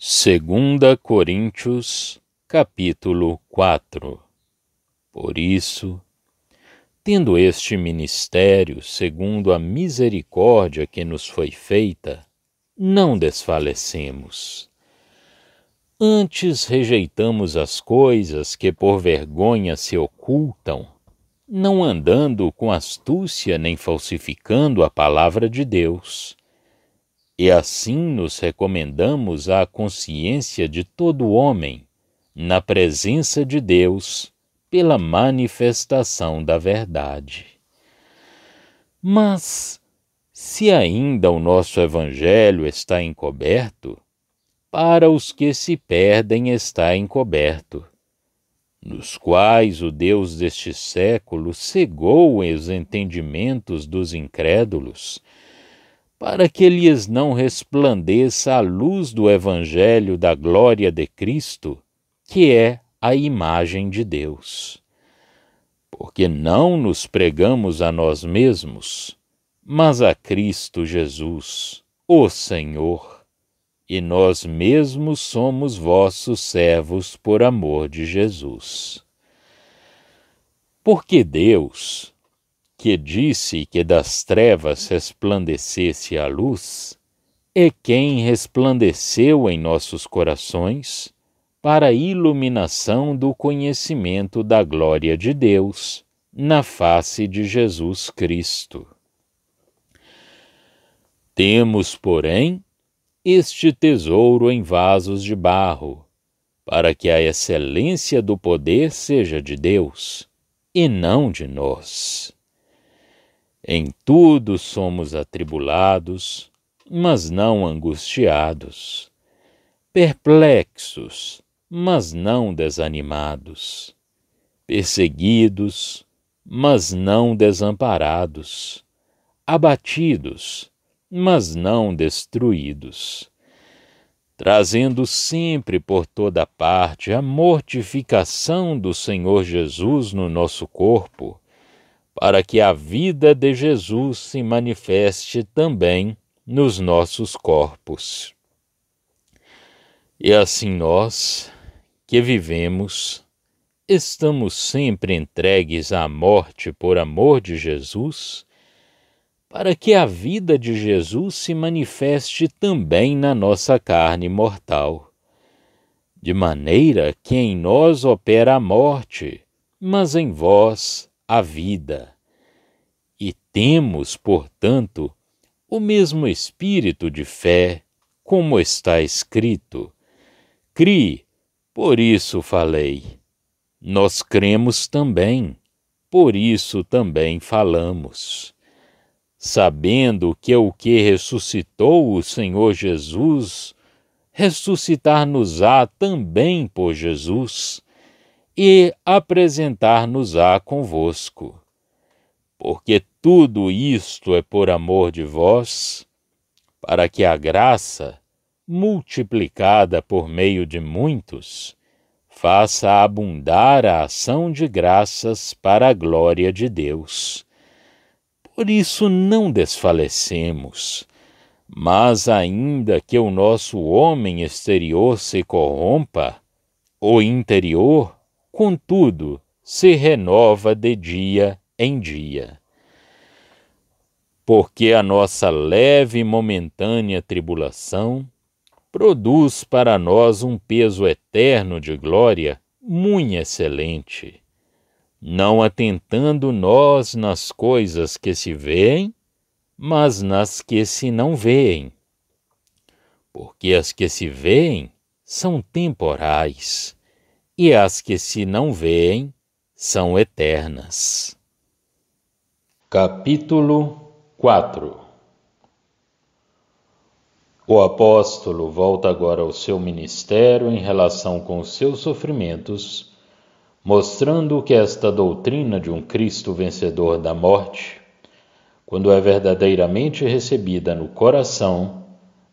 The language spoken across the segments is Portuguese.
Segunda Coríntios, capítulo 4. Por isso, tendo este ministério, segundo a misericórdia que nos foi feita, não desfalecemos. Antes rejeitamos as coisas que por vergonha se ocultam, não andando com astúcia nem falsificando a palavra de Deus. E assim nos recomendamos à consciência de todo homem, na presença de Deus, pela manifestação da verdade. Mas, se ainda o nosso Evangelho está encoberto, para os que se perdem está encoberto, nos quais o Deus deste século cegou os entendimentos dos incrédulos, para que lhes não resplandeça a luz do Evangelho da glória de Cristo, que é a imagem de Deus. Porque não nos pregamos a nós mesmos, mas a Cristo Jesus, o Senhor, e nós mesmos somos vossos servos por amor de Jesus. Porque Deus, que disse que das trevas resplandecesse a luz, é quem resplandeceu em nossos corações para a iluminação do conhecimento da glória de Deus na face de Jesus Cristo. Temos, porém, este tesouro em vasos de barro, para que a excelência do poder seja de Deus, e não de nós. Em tudo somos atribulados, mas não angustiados, perplexos, mas não desanimados, perseguidos, mas não desamparados, abatidos, mas não destruídos, trazendo sempre por toda parte a mortificação do Senhor Jesus no nosso corpo, para que a vida de Jesus se manifeste também nos nossos corpos. E assim nós, que vivemos, estamos sempre entregues à morte por amor de Jesus, para que a vida de Jesus se manifeste também na nossa carne mortal, de maneira que em nós opera a morte, mas em vós a vida. E temos, portanto, o mesmo espírito de fé, como está escrito: Cri, por isso falei. Nós cremos também, por isso também falamos. Sabendo que o que ressuscitou o Senhor Jesus, ressuscitar-nos-á também por Jesus, e apresentar-nos-á convosco. Porque tudo isto é por amor de vós, para que a graça, multiplicada por meio de muitos, faça abundar a ação de graças para a glória de Deus. Por isso não desfalecemos, mas ainda que o nosso homem exterior se corrompa, o interior, contudo, se renova de dia em dia. Porque a nossa leve e momentânea tribulação produz para nós um peso eterno de glória muito excelente, não atentando nós nas coisas que se veem, mas nas que se não veem. Porque as que se veem são temporais, e as que se não veem são eternas. Capítulo 4. O apóstolo volta agora ao seu ministério em relação com os seus sofrimentos, mostrando que esta doutrina de um Cristo vencedor da morte, quando é verdadeiramente recebida no coração,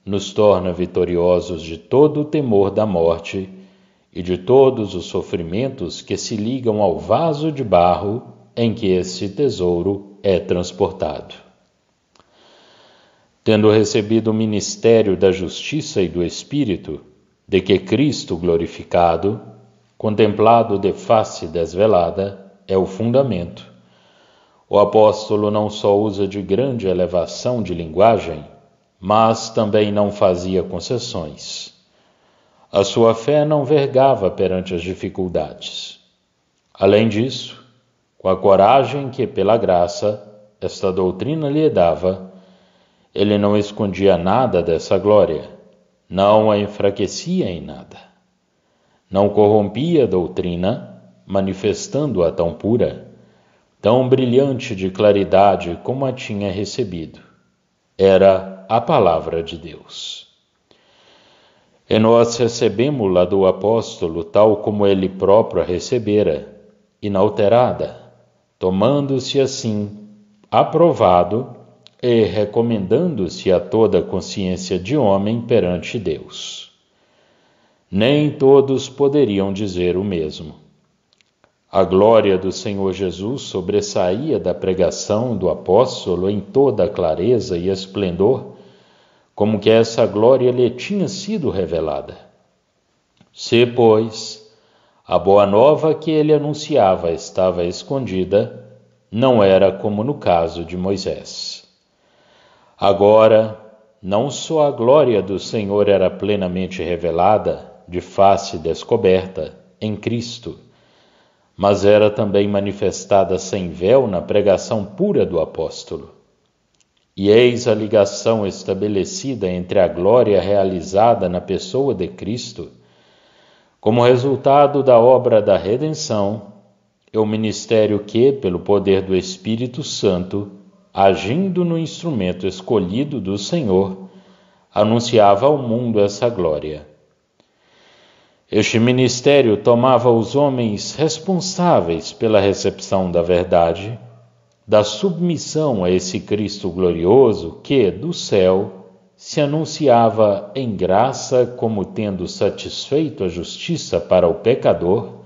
nos torna vitoriosos de todo o temor da morte e de todos os sofrimentos que se ligam ao vaso de barro em que esse tesouro é transportado. Tendo recebido o ministério da justiça e do Espírito, de que Cristo glorificado, contemplado de face desvelada, é o fundamento. O apóstolo não só usa de grande elevação de linguagem, mas também não fazia concessões. A sua fé não vergava perante as dificuldades. Além disso, com a coragem que, pela graça, esta doutrina lhe dava, ele não escondia nada dessa glória, não a enfraquecia em nada. Não corrompia a doutrina, manifestando-a tão pura, tão brilhante de claridade como a tinha recebido. Era a palavra de Deus. E nós recebemos-la do apóstolo tal como ele próprio a recebera, inalterada, tomando-se assim aprovado e recomendando-se a toda a consciência de homem perante Deus. Nem todos poderiam dizer o mesmo. A glória do Senhor Jesus sobressaía da pregação do apóstolo em toda a clareza e esplendor, como que essa glória lhe tinha sido revelada. Se, pois, a boa nova que ele anunciava estava escondida, não era como no caso de Moisés. Agora, não só a glória do Senhor era plenamente revelada, de face descoberta, em Cristo, mas era também manifestada sem véu na pregação pura do apóstolo. E eis a ligação estabelecida entre a glória realizada na pessoa de Cristo, como resultado da obra da redenção, e o ministério que, pelo poder do Espírito Santo, agindo no instrumento escolhido do Senhor, anunciava ao mundo essa glória. Este ministério tomava os homens responsáveis pela recepção da verdade, da submissão a esse Cristo glorioso que, do céu, se anunciava em graça como tendo satisfeito a justiça para o pecador,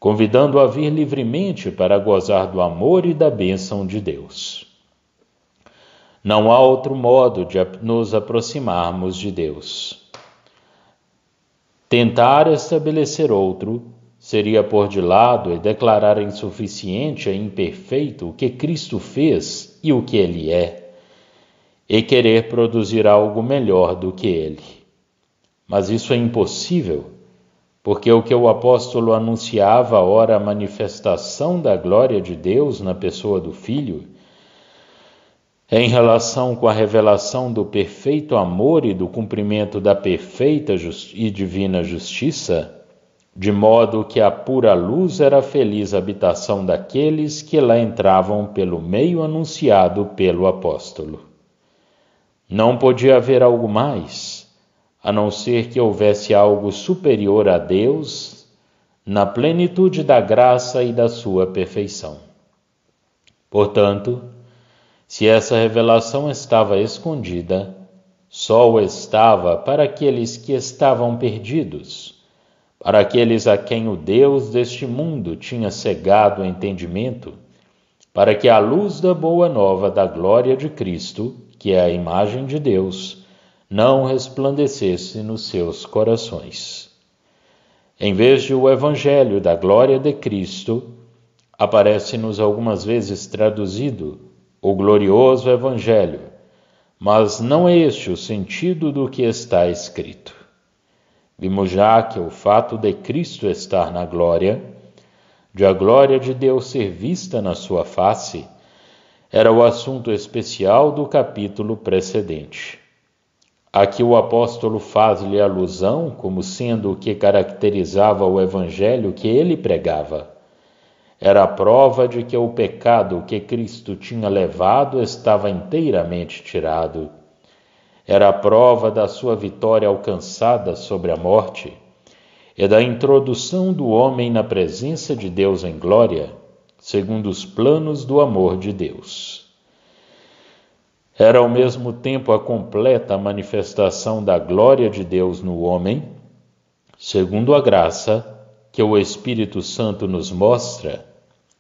convidando-o a vir livremente para gozar do amor e da bênção de Deus. Não há outro modo de nos aproximarmos de Deus. Tentar estabelecer outro seria pôr de lado e declarar insuficiente e imperfeito o que Cristo fez e o que Ele é, e querer produzir algo melhor do que Ele. Mas isso é impossível, porque o que o apóstolo anunciava, ora a manifestação da glória de Deus na pessoa do Filho, em relação com a revelação do perfeito amor e do cumprimento da perfeita e divina justiça, de modo que a pura luz era a feliz habitação daqueles que lá entravam pelo meio anunciado pelo apóstolo. Não podia haver algo mais, a não ser que houvesse algo superior a Deus, na plenitude da graça e da sua perfeição. Portanto, se essa revelação estava escondida, só o estava para aqueles que estavam perdidos, para aqueles a quem o Deus deste mundo tinha cegado o entendimento, para que a luz da boa nova da glória de Cristo, que é a imagem de Deus, não resplandecesse nos seus corações. Em vez de o Evangelho da glória de Cristo, aparece-nos algumas vezes traduzido o glorioso Evangelho, mas não é este o sentido do que está escrito. Vimos já que o fato de Cristo estar na glória, de a glória de Deus ser vista na sua face, era o assunto especial do capítulo precedente. Aqui o apóstolo faz-lhe alusão como sendo o que caracterizava o evangelho que ele pregava. Era a prova de que o pecado que Cristo tinha levado estava inteiramente tirado. Era a prova da sua vitória alcançada sobre a morte e da introdução do homem na presença de Deus em glória, segundo os planos do amor de Deus. Era ao mesmo tempo a completa manifestação da glória de Deus no homem, segundo a graça que o Espírito Santo nos mostra,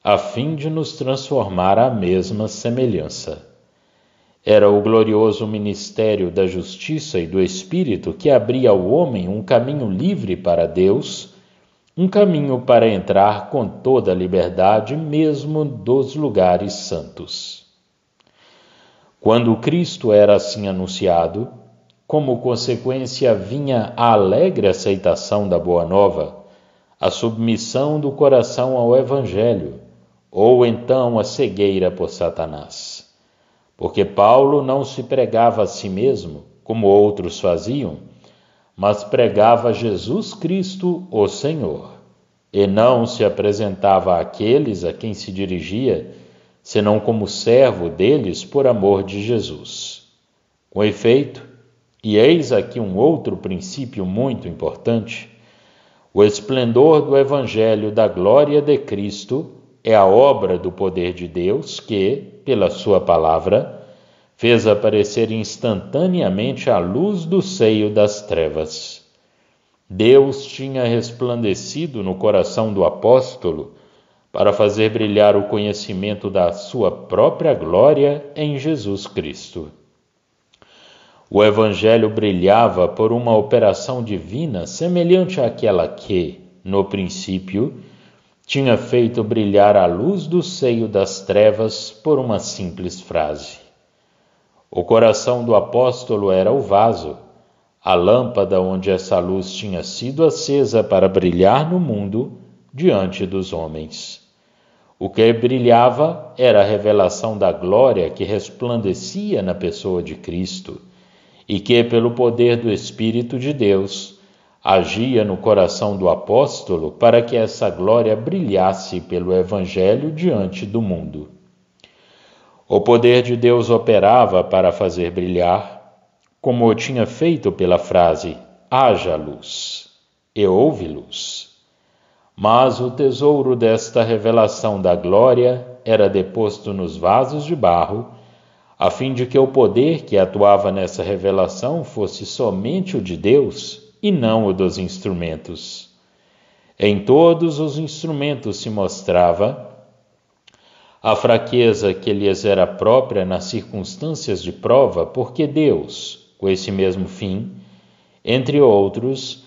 a fim de nos transformar à mesma semelhança. Era o glorioso ministério da justiça e do Espírito que abria ao homem um caminho livre para Deus, um caminho para entrar com toda a liberdade, mesmo dos lugares santos. Quando Cristo era assim anunciado, como consequência vinha a alegre aceitação da Boa Nova, a submissão do coração ao Evangelho, ou então a cegueira por Satanás. Porque Paulo não se pregava a si mesmo, como outros faziam, mas pregava Jesus Cristo, o Senhor, e não se apresentava àqueles a quem se dirigia, senão como servo deles por amor de Jesus. Com efeito, e eis aqui um outro princípio muito importante, o esplendor do Evangelho da glória de Cristo é a obra do poder de Deus que, pela sua palavra, fez aparecer instantaneamente a luz do seio das trevas. Deus tinha resplandecido no coração do apóstolo para fazer brilhar o conhecimento da sua própria glória em Jesus Cristo. O Evangelho brilhava por uma operação divina semelhante àquela que, no princípio, tinha feito brilhar a luz do seio das trevas por uma simples frase. O coração do apóstolo era o vaso, a lâmpada onde essa luz tinha sido acesa para brilhar no mundo diante dos homens. O que brilhava era a revelação da glória que resplandecia na pessoa de Cristo e que, pelo poder do Espírito de Deus, agia no coração do apóstolo para que essa glória brilhasse pelo Evangelho diante do mundo. O poder de Deus operava para fazer brilhar, como o tinha feito pela frase haja luz, e houve luz. Mas o tesouro desta revelação da glória era deposto nos vasos de barro, a fim de que o poder que atuava nessa revelação fosse somente o de Deus e não o dos instrumentos. Em todos os instrumentos se mostrava a fraqueza que lhes era própria nas circunstâncias de prova, porque Deus, com esse mesmo fim, entre outros,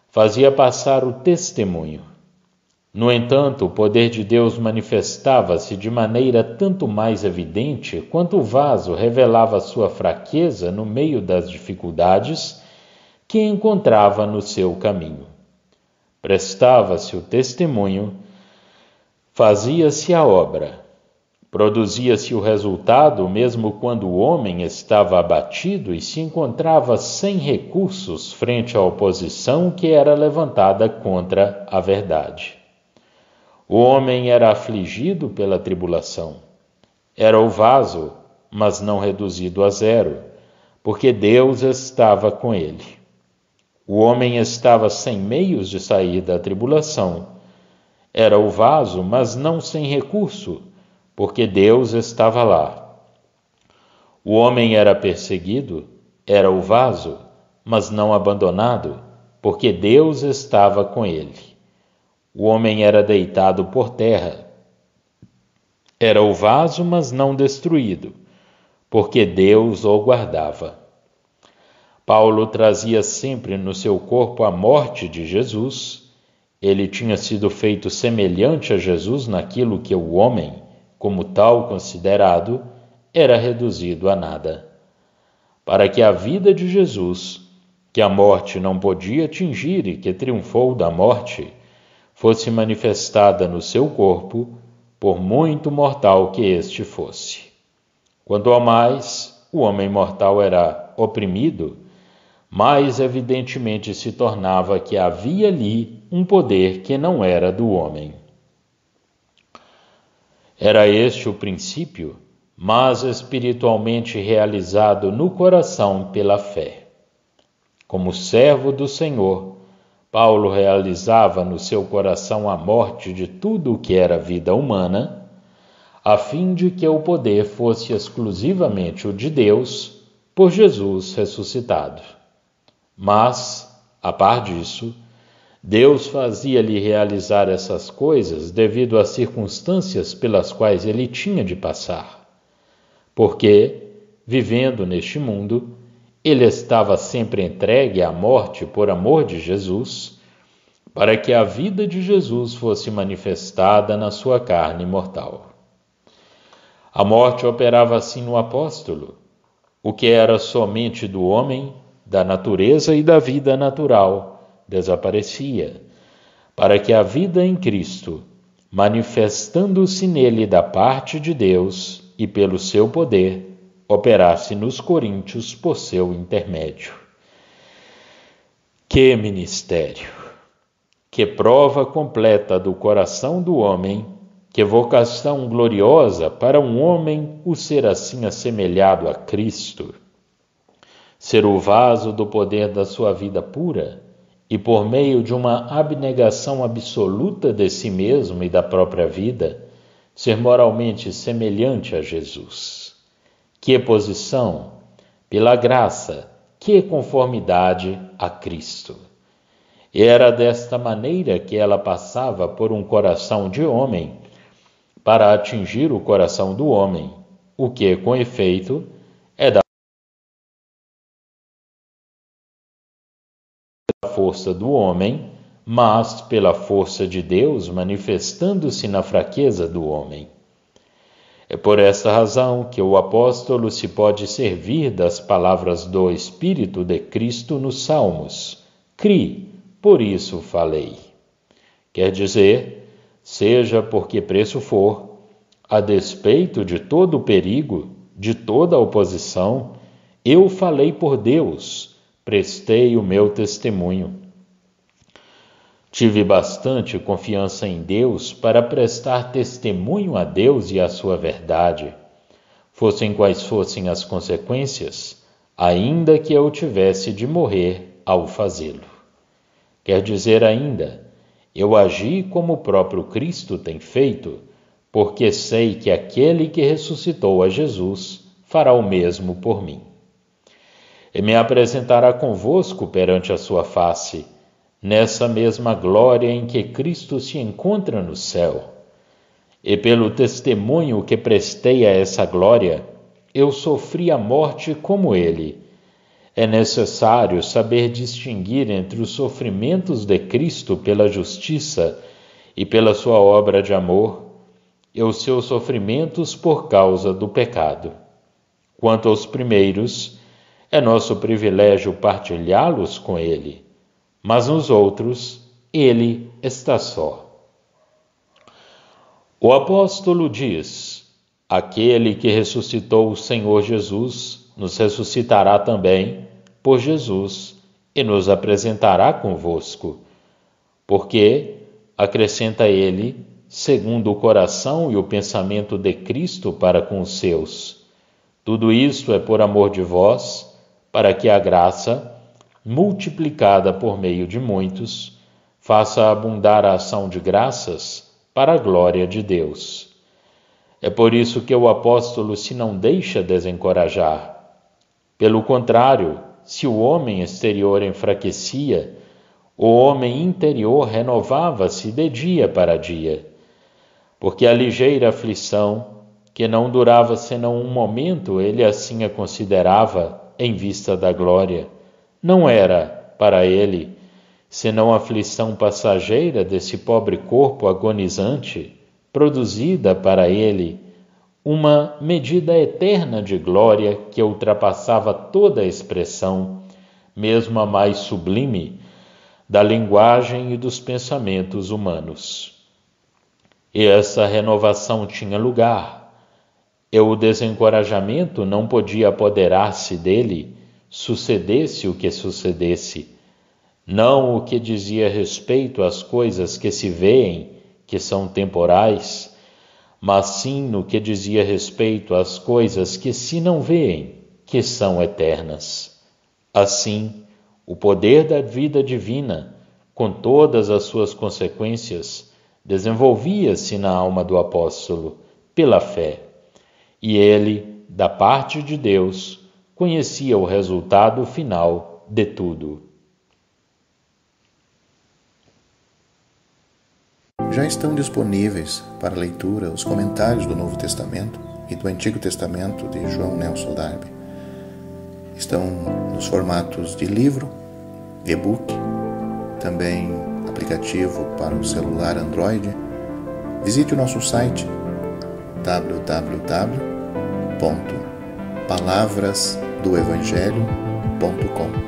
fazia passar o testemunho. No entanto, o poder de Deus manifestava-se de maneira tanto mais evidente quanto o vaso revelava sua fraqueza no meio das dificuldades que encontrava no seu caminho. Prestava-se o testemunho, fazia-se a obra, produzia-se o resultado mesmo quando o homem estava abatido e se encontrava sem recursos frente à oposição que era levantada contra a verdade. O homem era afligido pela tribulação. Era o vaso, mas não reduzido a zero, porque Deus estava com ele. O homem estava sem meios de sair da tribulação. Era o vaso, mas não sem recurso, porque Deus estava lá. O homem era perseguido, era o vaso, mas não abandonado, porque Deus estava com ele. O homem era deitado por terra. Era o vaso, mas não destruído, porque Deus o guardava. Paulo trazia sempre no seu corpo a morte de Jesus. Ele tinha sido feito semelhante a Jesus naquilo que o homem, como tal considerado, era reduzido a nada. Para que a vida de Jesus, que a morte não podia atingir e que triunfou da morte, fosse manifestada no seu corpo, por muito mortal que este fosse. Quanto ao mais, o homem mortal era oprimido, mais evidentemente se tornava que havia ali um poder que não era do homem. Era este o princípio, mas espiritualmente realizado no coração pela fé. Como servo do Senhor, Paulo realizava no seu coração a morte de tudo o que era vida humana, a fim de que o poder fosse exclusivamente o de Deus, por Jesus ressuscitado. Mas, a par disso, Deus fazia-lhe realizar essas coisas devido às circunstâncias pelas quais ele tinha de passar. Porque, vivendo neste mundo, ele estava sempre entregue à morte por amor de Jesus, para que a vida de Jesus fosse manifestada na sua carne mortal. A morte operava assim no apóstolo. O que era somente do homem, da natureza e da vida natural, desaparecia, para que a vida em Cristo, manifestando-se nele da parte de Deus e pelo seu poder, operasse nos coríntios por seu intermédio. Que ministério! Que prova completa do coração do homem, que vocação gloriosa para um homem o ser assim assemelhado a Cristo, ser o vaso do poder da sua vida pura e por meio de uma abnegação absoluta de si mesmo e da própria vida, ser moralmente semelhante a Jesus. Que posição, pela graça, que conformidade a Cristo. Era desta maneira que ela passava por um coração de homem para atingir o coração do homem, o que, com efeito, é da força do homem, mas pela força de Deus manifestando-se na fraqueza do homem. É por esta razão que o apóstolo se pode servir das palavras do Espírito de Cristo nos Salmos. Cri, por isso falei. Quer dizer, seja por que preço for, a despeito de todo o perigo, de toda a oposição, eu falei por Deus, prestei o meu testemunho. Tive bastante confiança em Deus para prestar testemunho a Deus e à sua verdade, fossem quais fossem as consequências, ainda que eu tivesse de morrer ao fazê-lo. Quer dizer ainda, eu agi como o próprio Cristo tem feito, porque sei que aquele que ressuscitou a Jesus fará o mesmo por mim. E me apresentará convosco perante a sua face, nessa mesma glória em que Cristo se encontra no céu. E pelo testemunho que prestei a essa glória, eu sofri a morte como ele. É necessário saber distinguir entre os sofrimentos de Cristo pela justiça e pela sua obra de amor, e os seus sofrimentos por causa do pecado. Quanto aos primeiros, é nosso privilégio partilhá-los com ele, mas nos outros, ele está só. O apóstolo diz: aquele que ressuscitou o Senhor Jesus nos ressuscitará também por Jesus e nos apresentará convosco. Porque, acrescenta ele, segundo o coração e o pensamento de Cristo para com os seus. Tudo isto é por amor de vós, para que a graça, multiplicada por meio de muitos, faça abundar a ação de graças para a glória de Deus. É por isso que o apóstolo se não deixa desencorajar. Pelo contrário, se o homem exterior enfraquecia, o homem interior renovava-se de dia para dia. Porque a ligeira aflição, que não durava senão um momento, ele assim a considerava em vista da glória, não era, para ele, senão a aflição passageira desse pobre corpo agonizante, produzida para ele uma medida eterna de glória que ultrapassava toda a expressão, mesmo a mais sublime, da linguagem e dos pensamentos humanos. E essa renovação tinha lugar, e o desencorajamento não podia apoderar-se dele, sucedesse o que sucedesse, não o que dizia respeito às coisas que se veem, que são temporais, mas sim no que dizia respeito às coisas que se não veem, que são eternas. Assim, o poder da vida divina, com todas as suas consequências, desenvolvia-se na alma do apóstolo, pela fé, e ele, da parte de Deus, conhecia o resultado final de tudo. Já estão disponíveis para leitura os comentários do Novo Testamento e do Antigo Testamento de João Nelson Darby. Estão nos formatos de livro, e-book, também aplicativo para o celular Android. Visite o nosso site www.palavrasdoevangelho.com.